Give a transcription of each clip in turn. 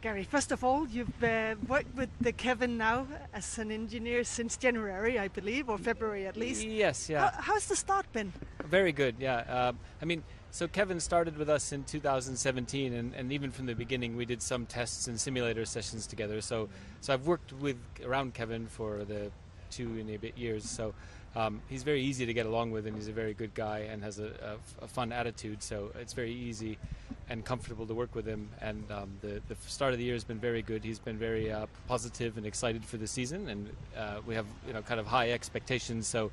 Gary, first of all, you've worked with the Kevin now as an engineer since January, I believe, or February at least. Yes, yeah. How's the start been? Very good, yeah. So Kevin started with us in 2017, and even from the beginning, we did some tests and simulator sessions together. So I've worked around Kevin for the 2 and a bit years. So he's very easy to get along with, and he's a very good guy and has a fun attitude. So it's very easy and comfortable to work with him. And the start of the year has been very good. He's been very positive and excited for the season, and we have kind of high expectations. So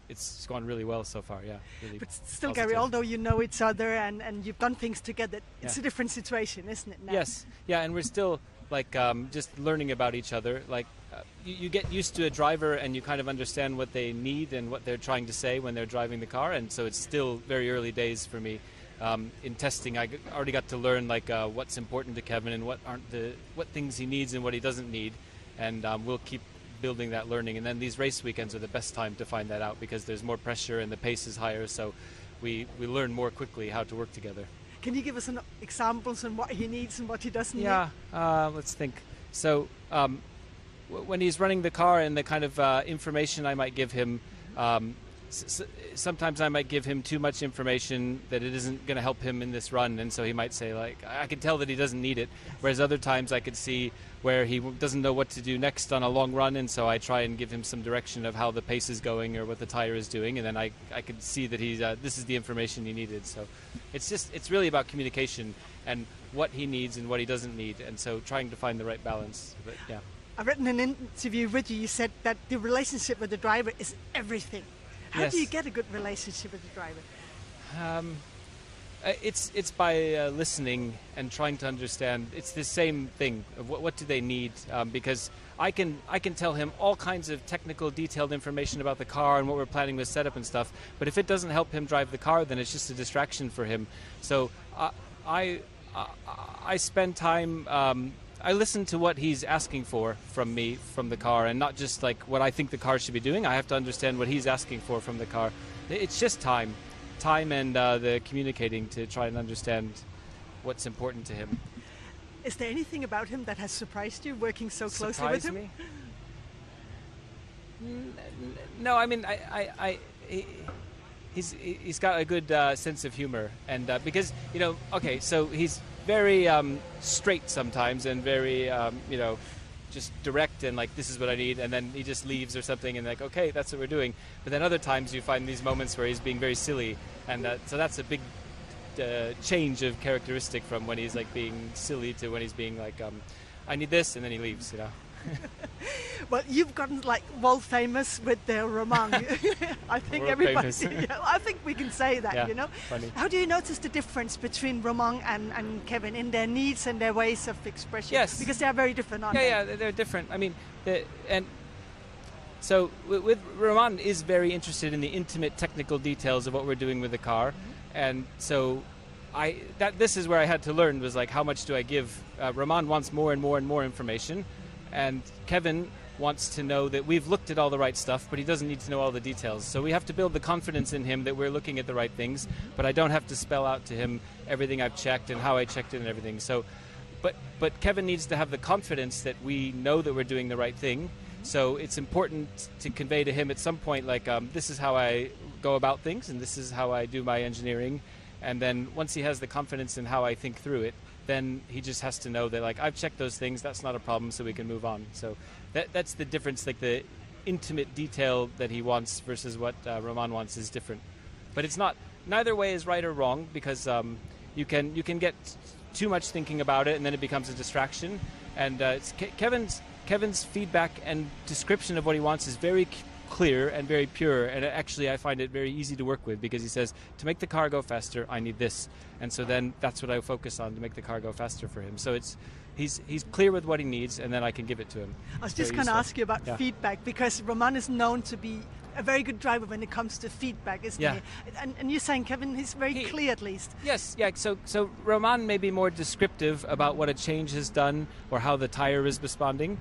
it's gone really well so far, yeah. Really but still, positive. Gary, although you know each other and you've done things together, it's Yeah. a different situation, isn't it now? Yes, yeah, and we're still just learning about each other. You get used to a driver and you kind of understand what they need and what they're trying to say when they're driving the car, and so it's still very early days for me. In testing, I already got to learn what's important to Kevin and what things he needs and what he doesn't need, and we'll keep building that learning. And then these race weekends are the best time to find that out because there's more pressure and the pace is higher, so we learn more quickly how to work together. Can you give us some examples on what he needs and what he doesn't need? Yeah, let's think. So when he's running the car and the kind of information I might give him, sometimes I might give him too much information that it isn't going to help him in this run, and so he might say, I can tell that he doesn't need it, whereas other times I could see where he doesn't know what to do next on a long run, and so I try and give him some direction of how the pace is going or what the tire is doing, and then I could see that he's this is the information he needed. So it's really about communication and what he needs and what he doesn't need, and so trying to find the right balance. But yeah, I've written an interview with you. You said that the relationship with the driver is everything. How Yes. do you get a good relationship with the driver? It's by listening and trying to understand. It's the same thing. Of what do they need? Because I can tell him all kinds of technical, detailed information about the car and what we're planning with setup and stuff. But if it doesn't help him drive the car, then it's just a distraction for him. So I spend time. I listen to what he's asking for from me, from the car, and not just what I think the car should be doing. I have to understand what he's asking for from the car. It's just time and the communicating to try and understand what's important to him. Is there anything about him that has surprised you, working so closely with him? Me? No, I mean, he's got a good sense of humor, and because so he's very straight sometimes and very just direct and this is what I need, and then he just leaves or something and okay, that's what we're doing. But then other times you find these moments where he's being very silly, and so that's a big change of characteristic from when he's being silly to when he's being I need this, and then he leaves. Well, you've gotten world famous with the Romain. I think World everybody. famous. I think we can say that. Yeah, funny. How do you notice the difference between Romain and Kevin in their needs and their ways of expression? Yes, because they are very different, aren't they? Yeah, they're different. I mean, so with Romain is very interested in the intimate technical details of what we're doing with the car, and so this is where I had to learn was how much do I give? Romain wants more and more and more information. And Kevin wants to know that we've looked at all the right stuff, but he doesn't need to know all the details. So we have to build the confidence in him that we're looking at the right things, but I don't have to spell out to him everything I've checked and how I checked it and everything. So, but Kevin needs to have the confidence that we know that we're doing the right thing. So it's important to convey to him at some point, this is how I go about things, and this is how I do my engineering. And then once he has the confidence in how I think through it, then he just has to know that I've checked those things, that's not a problem, so we can move on. So that's the difference, the intimate detail that he wants versus what Romain wants is different. But it's not, neither way is right or wrong, because you can get too much thinking about it and then it becomes a distraction. And it's Kevin's feedback and description of what he wants is very clear and very pure, and actually I find it very easy to work with, because he says, to make the car go faster, I need this, and so then that's what I focus on to make the car go faster for him. So he's clear with what he needs, and then I can give it to him. I was just going to ask you about feedback, because Romain is known to be a very good driver when it comes to feedback, isn't he? And you're saying, Kevin, he's very clear at least. Yes, yeah. So Romain may be more descriptive about what a change has done or how the tire is responding.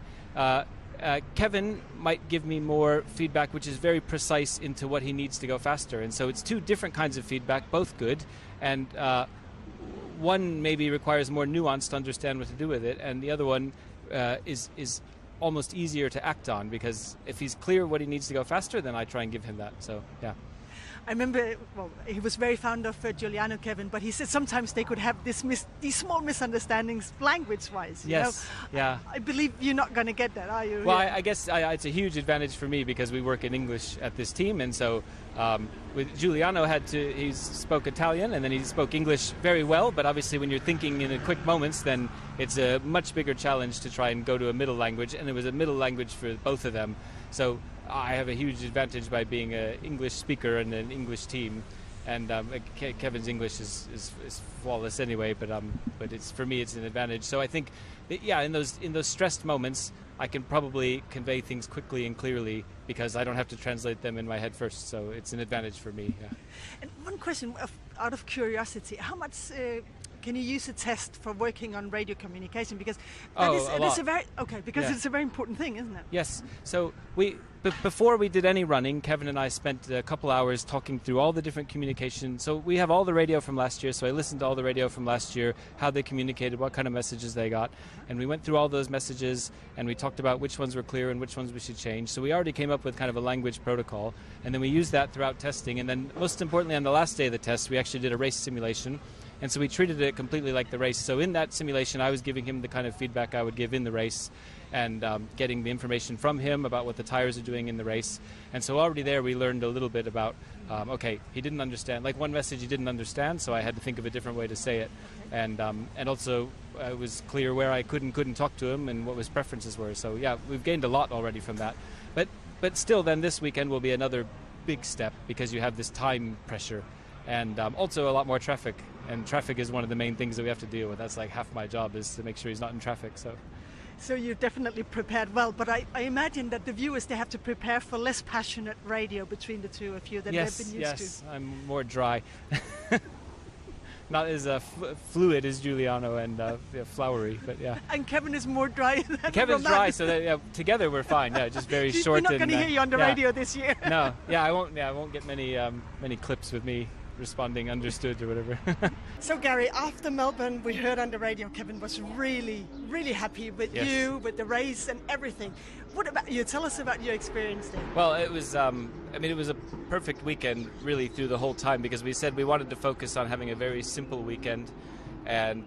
Kevin might give me more feedback which is very precise into what he needs to go faster, and so it's two different kinds of feedback, both good, and one maybe requires more nuance to understand what to do with it, and the other one is almost easier to act on, because if he's clear what he needs to go faster, then I try and give him that. So yeah. I remember, well, he was very fond of Giuliano, Kevin, but he said sometimes they could have these small misunderstandings language-wise. Yes, yeah. I believe you're not going to get that, are you? Well, I guess it's a huge advantage for me because we work in English at this team, and so with Giuliano he spoke Italian, and then he spoke English very well, but obviously when you're thinking in quick moments, then it's a much bigger challenge to try and go to a middle language, and it was a middle language for both of them. So I have a huge advantage by being an English speaker and an English team, and Kevin's English is flawless anyway. But it's, for me, it's an advantage. So I think, that, yeah, in those stressed moments, I can probably convey things quickly and clearly because I don't have to translate them in my head first. So it's an advantage for me. Yeah. And one question, out of curiosity, how much can you use a test for working on radio communication? Because it's a very important thing, isn't it? Yes. So before we did any running, Kevin and I spent a couple hours talking through all the different communication. So we have all the radio from last year. So I listened to all the radio from last year, how they communicated, what kind of messages they got. And we went through all those messages and we talked about which ones were clear and which ones we should change. So we already came up with kind of a language protocol. And then we used that throughout testing. And then most importantly, on the last day of the test, we actually did a race simulation. And so we treated it completely like the race. So in that simulation, I was giving him the kind of feedback I would give in the race and getting the information from him about what the tires are doing in the race. And so already there we learned a little bit about, okay, he didn't understand. Like one message he didn't understand, so I had to think of a different way to say it. And also it was clear where I couldn't talk to him and what his preferences were. So yeah, we've gained a lot already from that. But still then this weekend will be another big step because you have this time pressure and also a lot more traffic. And traffic is one of the main things that we have to deal with. That's like half my job is to make sure he's not in traffic. So you're definitely prepared well, but I imagine that the viewers, they have to prepare for less passionate radio between the two of you than they've been used to. Yes, I'm more dry. Not as fluid as Giuliano and flowery, but yeah. And Kevin is more dry than Kevin's Romain. Dry, so together we're fine. Yeah, just very short. We're not going to hear you on the radio this year. No, yeah, I won't get many clips with me responding understood or whatever. So Gary, after Melbourne we heard on the radio Kevin was really, really happy with you, with the race and everything. What about you? Tell us about your experience there. Well, it was it was a perfect weekend really through the whole time because we said we wanted to focus on having a very simple weekend and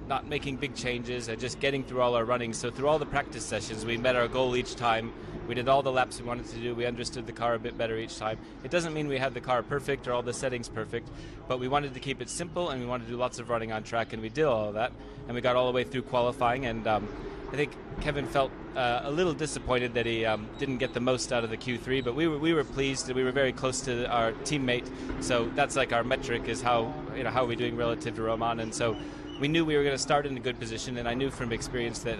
not making big changes and just getting through all our running. So through all the practice sessions we met our goal each time. We did all the laps we wanted to do. We understood the car a bit better each time. It doesn't mean we had the car perfect or all the settings perfect, but we wanted to keep it simple and we wanted to do lots of running on track, and we did all of that. And we got all the way through qualifying, and I think Kevin felt a little disappointed that he didn't get the most out of the Q3, but we were pleased and we were very close to our teammate. So that's like our metric is how are we doing relative to Romain, and so we knew we were going to start in a good position, and I knew from experience that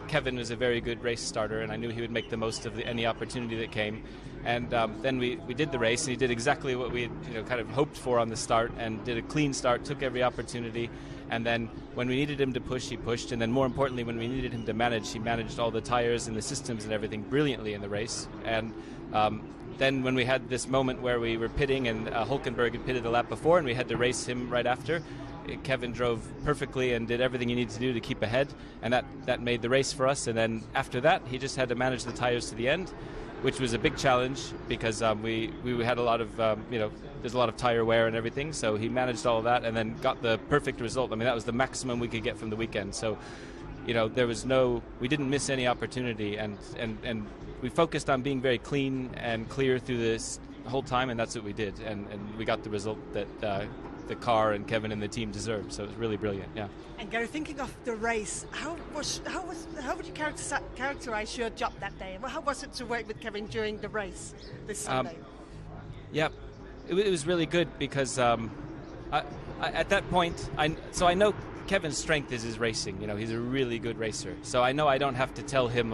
Kevin was a very good race starter, and I knew he would make the most of any opportunity that came. And then we did the race, and he did exactly what we had kind of hoped for on the start, and did a clean start, took every opportunity. And then when we needed him to push, he pushed. And then more importantly, when we needed him to manage, he managed all the tires and the systems and everything brilliantly in the race. And then when we had this moment where we were pitting, and Hulkenberg had pitted the lap before, and we had to race him right after, Kevin drove perfectly and did everything he needed to do to keep ahead, and that made the race for us. And then after that, he just had to manage the tires to the end, which was a big challenge because we had a lot of there's a lot of tire wear and everything. So he managed all of that and then got the perfect result. I mean, that was the maximum we could get from the weekend. So we didn't miss any opportunity, and we focused on being very clean and clear through this whole time, and that's what we did, and we got the result that the car and Kevin and the team deserved. So it was really brilliant. Yeah. And Gary, thinking of the race, how would you characterize your job that day? How was it to work with Kevin during the race this Sunday? It was really good because at that point, I know Kevin's strength is his racing. He's a really good racer. So I know I don't have to tell him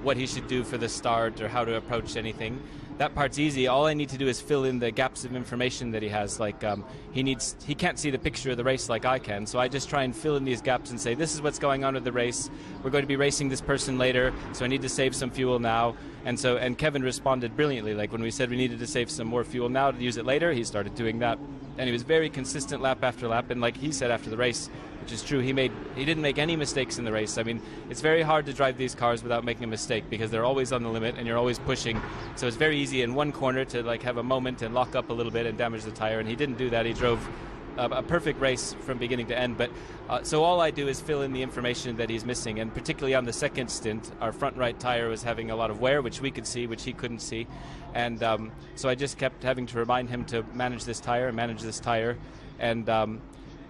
what he should do for the start or how to approach anything. That part's easy. All I need to do is fill in the gaps of information that he has. He can't see the picture of the race like I can, so I just try and fill in these gaps and say, this is what's going on with the race. We're going to be racing this person later, so I need to save some fuel now. And Kevin responded brilliantly. Like when we said we needed to save some more fuel now to use it later, he started doing that. and he was very consistent lap after lap. And like he said after the race, which is true, he didn't make any mistakes in the race. I mean, it's very hard to drive these cars without making a mistake because they're always on the limit and you're always pushing. So it's very easy in one corner to like have a moment and lock up a little bit and damage the tire. And he didn't do that. He drove a perfect race from beginning to end. But so all I do is fill in the information that he's missing. And particularly on the second stint, our front right tire was having a lot of wear, which we could see, which he couldn't see. And so I just kept having to remind him to manage this tire. And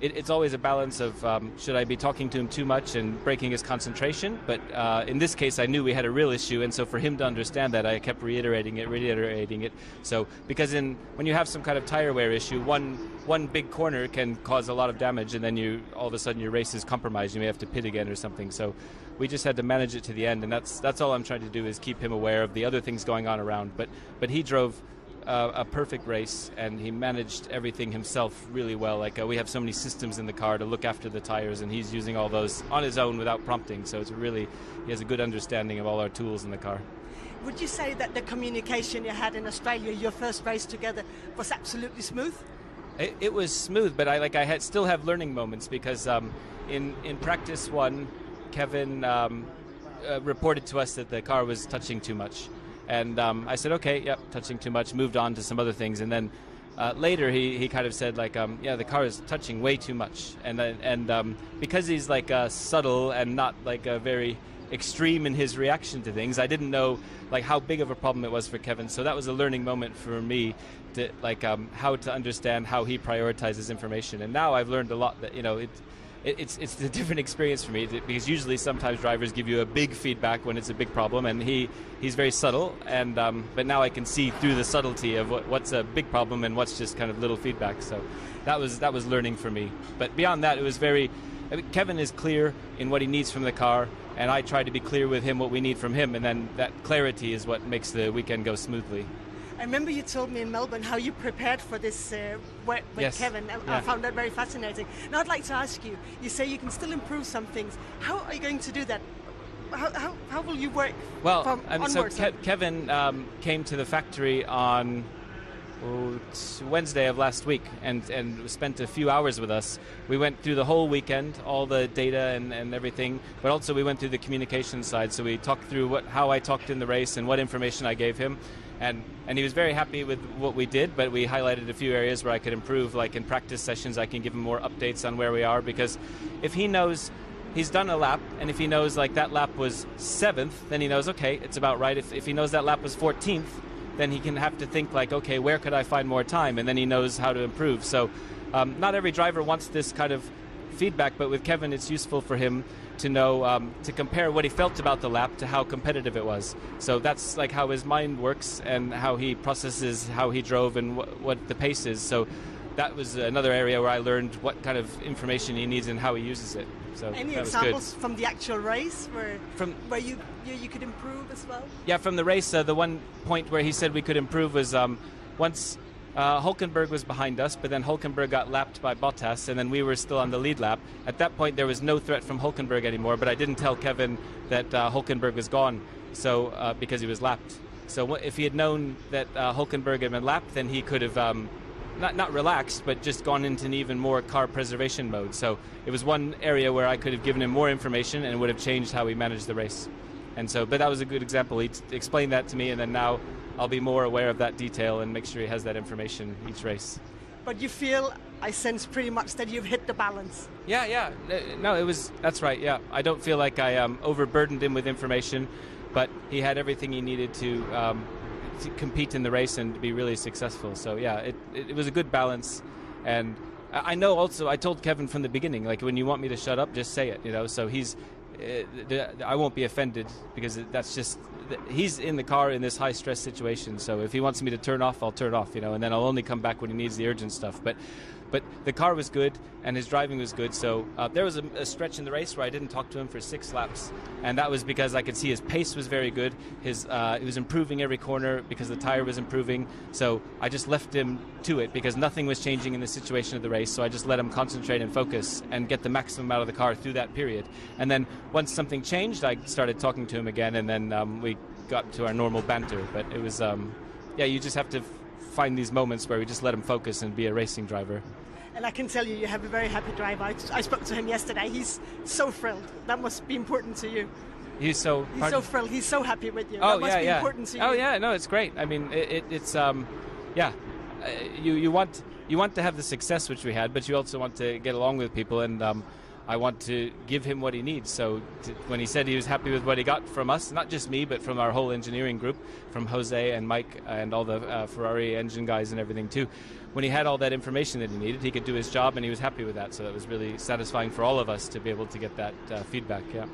it's always a balance of should I be talking to him too much and breaking his concentration? But in this case, I knew we had a real issue, and so for him to understand that, I kept reiterating it. So because when you have some kind of tire wear issue, one big corner can cause a lot of damage, and then all of a sudden your race is compromised. You may have to pit again or something. So we just had to manage it to the end, and that's all I'm trying to do is keep him aware of the other things going on around. But he drove a perfect race, and he managed everything himself really well. Like we have so many systems in the car to look after the tires, and he's using all those on his own without prompting. So he has a good understanding of all our tools in the car. Would you say that the communication you had in Australia, your first race together, was absolutely smooth? It was smooth, but I still have learning moments because in practice one, Kevin reported to us that the car was touching too much. And I said, okay, yep, touching too much, moved on to some other things. And then later he kind of said, like, yeah, the car is touching way too much. And because he's like subtle and not like very extreme in his reaction to things, I didn't know like how big of a problem it was for Kevin. So that was a learning moment for me to like how to understand how he prioritizes information. And now I've learned a lot that, it's a different experience for me because usually sometimes drivers give you a big feedback when it's a big problem, and he's very subtle, and but now I can see through the subtlety of what's a big problem and what's just kind of little feedback. So that was learning for me. But beyond that, it was Kevin is clear in what he needs from the car, and I try to be clear with him what we need from him, and then that clarity is what makes the weekend go smoothly. I remember you told me in Melbourne how you prepared for this with yes. Kevin. I found that very fascinating. Now I'd like to ask you, you say you can still improve some things. How are you going to do that? How will you work onwards? Kevin came to the factory on Wednesday of last week and spent a few hours with us. We went through the whole weekend, all the data and everything, but also we went through the communication side. So we talked through how I talked in the race and what information I gave him. And he was very happy with what we did, but we highlighted a few areas where I could improve. Like in practice sessions, I can give him more updates on where we are, because if he knows he's done a lap, and if he knows like that lap was 7th, then he knows, okay, it's about right. If he knows that lap was 14th, then he can have to think like, okay, where could I find more time? And then he knows how to improve. So not every driver wants this kind of feedback, but with Kevin, it's useful for him to know, to compare what he felt about the lap to how competitive it was. So that's like how his mind works and how he processes how he drove and what the pace is. So that was another area where I learned what kind of information he needs and how he uses it. So any examples from the actual race where you could improve as well? Yeah, from the race, the one point where he said we could improve was once Hulkenberg was behind us, but then Hulkenberg got lapped by Bottas, and then we were still on the lead lap. At that point, there was no threat from Hulkenberg anymore, but I didn't tell Kevin that Hulkenberg was gone, so because he was lapped. So if he had known that Hulkenberg had been lapped, then he could have not relaxed, but just gone into an even more car preservation mode. So it was one area where I could have given him more information and it would have changed how we managed the race. And so, but that was a good example. He explained that to me, and then now I'll be more aware of that detail and make sure he has that information each race. But you feel, I sense pretty much that you've hit the balance. Yeah. No, that's right, yeah. I don't feel like I overburdened him with information, but he had everything he needed to compete in the race and to be really successful. So yeah, it was a good balance. And I know also, I told Kevin from the beginning, like, when you want me to shut up, just say it, so I won't be offended, because that's just, he's in the car in this high stress situation. So if he wants me to turn off, I'll turn off, and then I'll only come back when he needs the urgent stuff. But the car was good and his driving was good. So there was a stretch in the race where I didn't talk to him for 6 laps, and that was because I could see his pace was very good. He was improving every corner because the tire was improving. So I just left him to it because nothing was changing in the situation of the race. So I just let him concentrate and focus and get the maximum out of the car through that period. And then once something changed, I started talking to him again, and then we got to our normal banter. But it was, you just have to find these moments where we just let him focus and be a racing driver. And I can tell you have a very happy driver. I spoke to him yesterday. He's so thrilled. That must be important to you. He's so thrilled. He's so happy with you. Oh, that must be important to you. Oh yeah, no, it's great. I mean, it's you want to have the success which we had, but you also want to get along with people, and I want to give him what he needs. So when he said he was happy with what he got from us, not just me, but from our whole engineering group, from Jose and Mike and all the Ferrari engine guys and everything too, when he had all that information that he needed, he could do his job, and he was happy with that. So it was really satisfying for all of us to be able to get that feedback. Yeah.